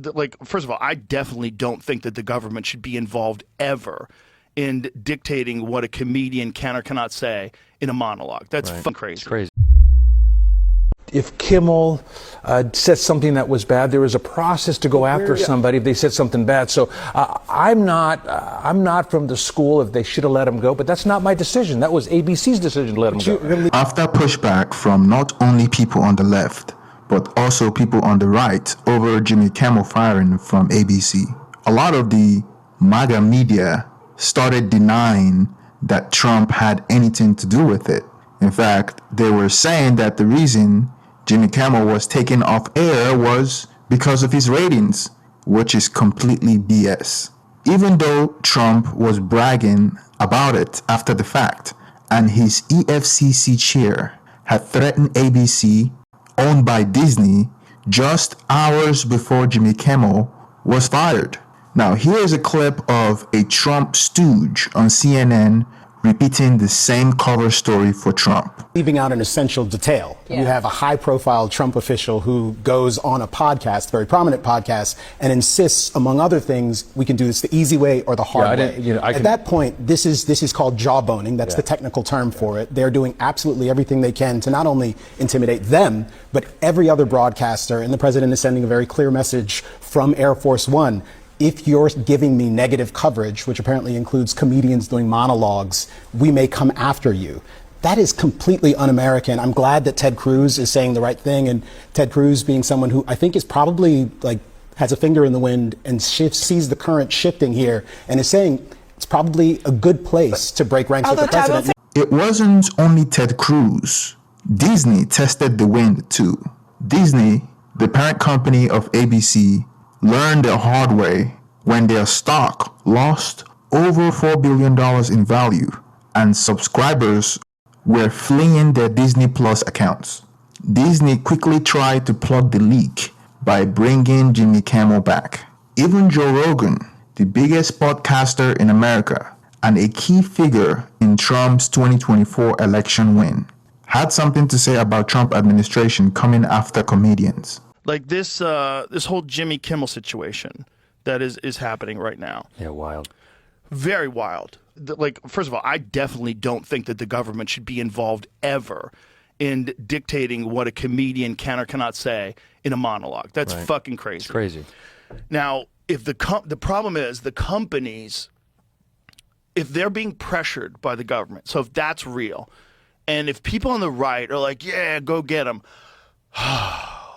like, first of all, I definitely don't think that the government should be involved ever in dictating what a comedian can or cannot say in a monologue. That's fucking crazy. It's crazy. If Kimmel said something that was bad, there was a process to go after somebody if they said something bad. So I'm not from the school if they should have let him go, but that's not my decision. That was ABC's decision to let him go. After pushback from not only people on the left, but also people on the right over Jimmy Kimmel firing from ABC, a lot of the MAGA media started denying that Trump had anything to do with it. In fact, they were saying that the reason Jimmy Kimmel was taken off air was because of his ratings, which is completely BS. Even though Trump was bragging about it after the fact, and his EFCC chair had threatened ABC, owned by Disney, just hours before Jimmy Kimmel was fired. Now, here's a clip of a Trump stooge on CNN repeating the same cover story for Trump. Leaving out an essential detail. Yeah. You have a high-profile Trump official who goes on a podcast, very prominent podcast, and insists, among other things, we can do this the easy way or the hard way. At that point, this is called jawboning. That's the technical term for it. They're doing absolutely everything they can to not only intimidate them, but every other broadcaster. And the president is sending a very clear message from Air Force One. If you're giving me negative coverage, which apparently includes comedians doing monologues, we may come after you. That is completely un-American. I'm glad that Ted Cruz is saying the right thing, and Ted Cruz being someone who I think is probably has a finger in the wind and sees the current shifting here and is saying it's probably a good place to break ranks with the president. It wasn't only Ted Cruz. Disney tested the wind too. Disney, the parent company of ABC, learned the hard way when their stock lost over $4 billion in value and subscribers were fleeing their Disney Plus accounts. Disney quickly tried to plug the leak by bringing Jimmy Kimmel back. Even Joe Rogan, the biggest podcaster in America and a key figure in Trump's 2024 election win, had something to say about Trump administration coming after comedians. Like this whole Jimmy Kimmel situation that is happening right now. Yeah, wild. Very wild. Like, first of all, I definitely don't think that the government should be involved ever in dictating what a comedian can or cannot say in a monologue. That's fucking crazy. It's crazy. Now, if the problem is the companies, if they're being pressured by the government, so if that's real, and if people on the right are like, yeah, go get them,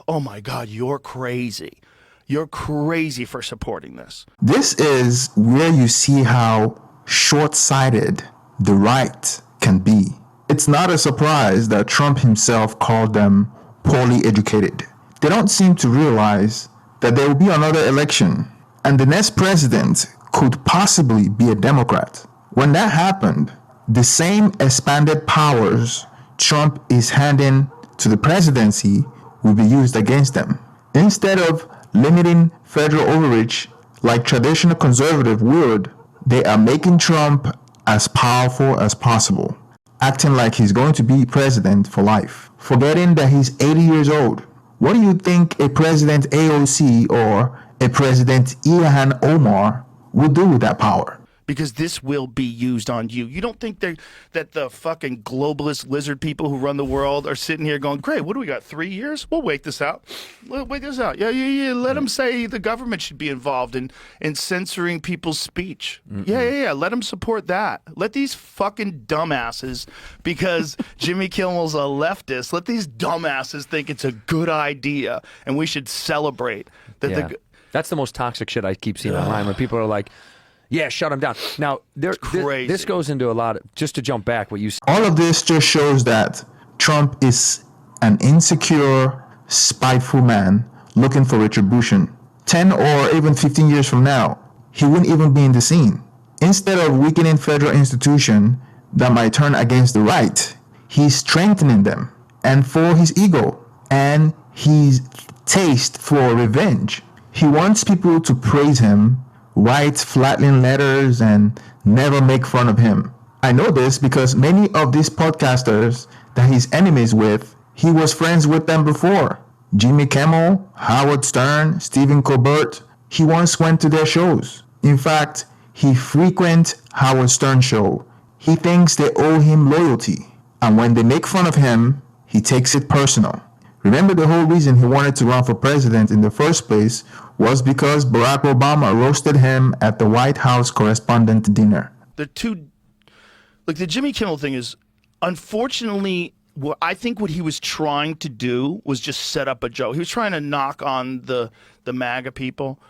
oh my God, you're crazy. You're crazy for supporting this. This is where you see how short-sighted the right can be. It's not a surprise that Trump himself called them poorly educated. They don't seem to realize that there will be another election and the next president could possibly be a Democrat. When that happened, the same expanded powers Trump is handing to the presidency will be used against them. Instead of limiting federal overreach like traditional conservative would, they are making Trump as powerful as possible, acting like he's going to be president for life, forgetting that he's 80 years old. What do you think a President AOC or a President Ilhan Omar would do with that power? Because this will be used on you. You don't think that the fucking globalist lizard people who run the world are sitting here going, great, what do we got, 3 years? We'll wait this out. We'll wait this out. Yeah. Let them say the government should be involved in censoring people's speech. Yeah. Let them support that. Let these fucking dumbasses, because Jimmy Kimmel's a leftist, let these dumbasses think it's a good idea and we should celebrate. That's the most toxic shit I keep seeing online when people are like, yeah, shut him down. Now, this goes into a lot just to jump back, what you said. All of this just shows that Trump is an insecure, spiteful man looking for retribution. 10 or even 15 years from now, he wouldn't even be in the scene. Instead of weakening federal institutions that might turn against the right, he's strengthening them. And for his ego and his taste for revenge, he wants people to praise him, write flattering letters, and never make fun of him. I know this because many of these podcasters that he's enemies with, he was friends with them before. Jimmy Kimmel, Howard Stern, Stephen Colbert, he once went to their shows. In fact, he frequents Howard Stern's show. He thinks they owe him loyalty. And when they make fun of him, he takes it personal. Remember, the whole reason he wanted to run for president in the first place was because Barack Obama roasted him at the White House correspondent dinner. The Jimmy Kimmel thing is, unfortunately, I think what he was trying to do was just set up a joke. He was trying to knock on the MAGA people,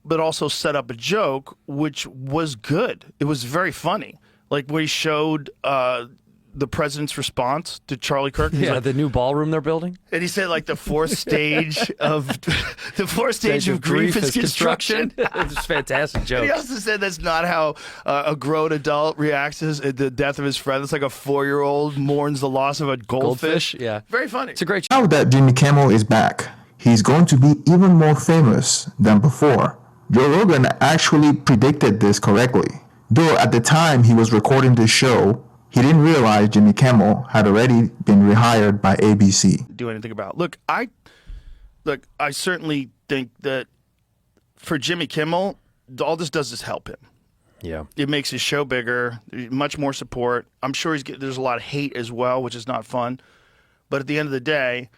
but also set up a joke, which was good. It was very funny. Like where he showed the president's response to Charlie Kirk. Yeah, like, the new ballroom they're building. And he said like the fourth stage of grief is construction. It's a fantastic joke. He also said that's not how a grown adult reacts to the death of his friend. It's like a 4-year-old mourns the loss of a goldfish. Yeah, very funny. It's a great. Now that Jimmy Kimmel is back, he's going to be even more famous than before. Joe Rogan actually predicted this correctly. Though at the time he was recording this show, he didn't realize Jimmy Kimmel had already been rehired by ABC. Do anything about it. Look, I certainly think that for Jimmy Kimmel, all this does is help him. Yeah, it makes his show bigger, much more support. I'm sure there's a lot of hate as well, which is not fun. But at the end of the day,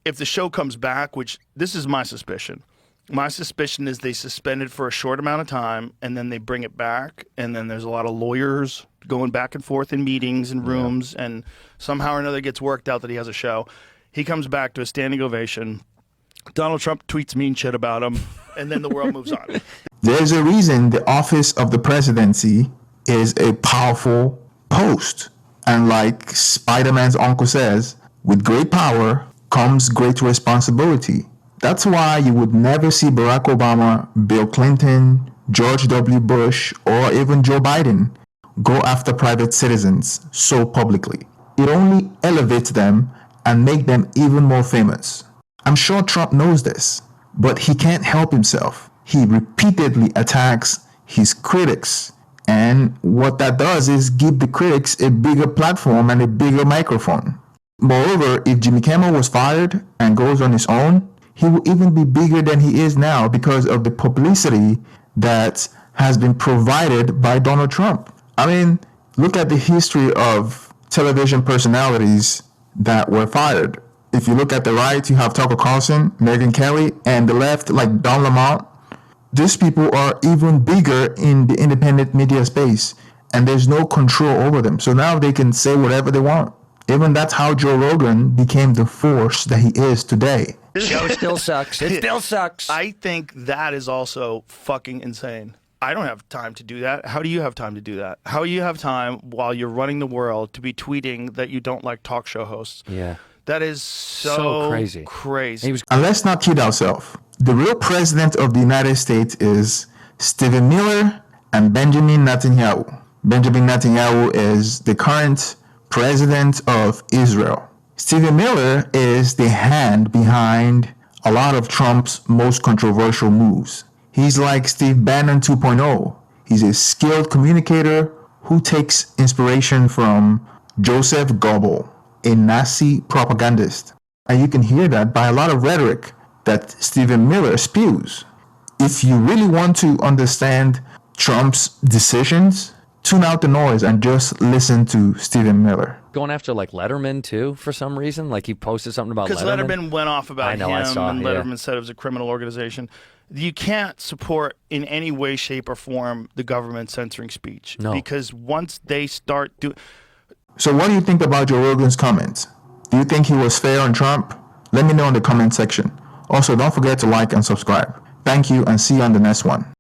if the show comes back, which this is my suspicion. My suspicion is they suspend it for a short amount of time, and then they bring it back, and then there's a lot of lawyers going back and forth in meetings and rooms, and somehow or another it gets worked out that he has a show. He comes back to a standing ovation. Donald Trump tweets mean shit about him, and then the world moves on. There's a reason the office of the presidency is a powerful post. And like Spider-Man's uncle says, with great power comes great responsibility. That's why you would never see Barack Obama, Bill Clinton, George W. Bush, or even Joe Biden go after private citizens so publicly. It only elevates them and make them even more famous. I'm sure Trump knows this, but he can't help himself. He repeatedly attacks his critics, and what that does is give the critics a bigger platform and a bigger microphone. Moreover, if Jimmy Kimmel was fired and goes on his own, he will even be bigger than he is now because of the publicity that has been provided by Donald Trump. I mean, look at the history of television personalities that were fired. If you look at the right, you have Tucker Carlson, Megyn Kelly, and the left, like Don Lamont. These people are even bigger in the independent media space, and there's no control over them. So now they can say whatever they want. Even that's how Joe Rogan became the force that he is today. Show still sucks. It still sucks. I think that is also fucking insane. I don't have time to do that. How do you have time to do that? How do you have time while you're running the world to be tweeting that you don't like talk show hosts? Yeah. That is so crazy. And let's not kid ourselves. The real president of the United States is Stephen Miller and Benjamin Netanyahu. Benjamin Netanyahu is the current president of Israel. Stephen Miller is the hand behind a lot of Trump's most controversial moves. He's like Steve Bannon 2.0. He's a skilled communicator who takes inspiration from Joseph Goebbels, a Nazi propagandist. And you can hear that by a lot of rhetoric that Stephen Miller spews. If you really want to understand Trump's decisions, tune out the noise and just listen to Stephen Miller. Going after like Letterman too for some reason, like he posted something about because Letterman went off about him, and Letterman said it was a criminal organization. You can't support in any way, shape, or form the government censoring speech. No. Because once they start doing... So what do you think about Joe Rogan's comments? Do you think he was fair on Trump? Let me know in the comment section. Also, don't forget to like and subscribe. Thank you, and see you on the next one.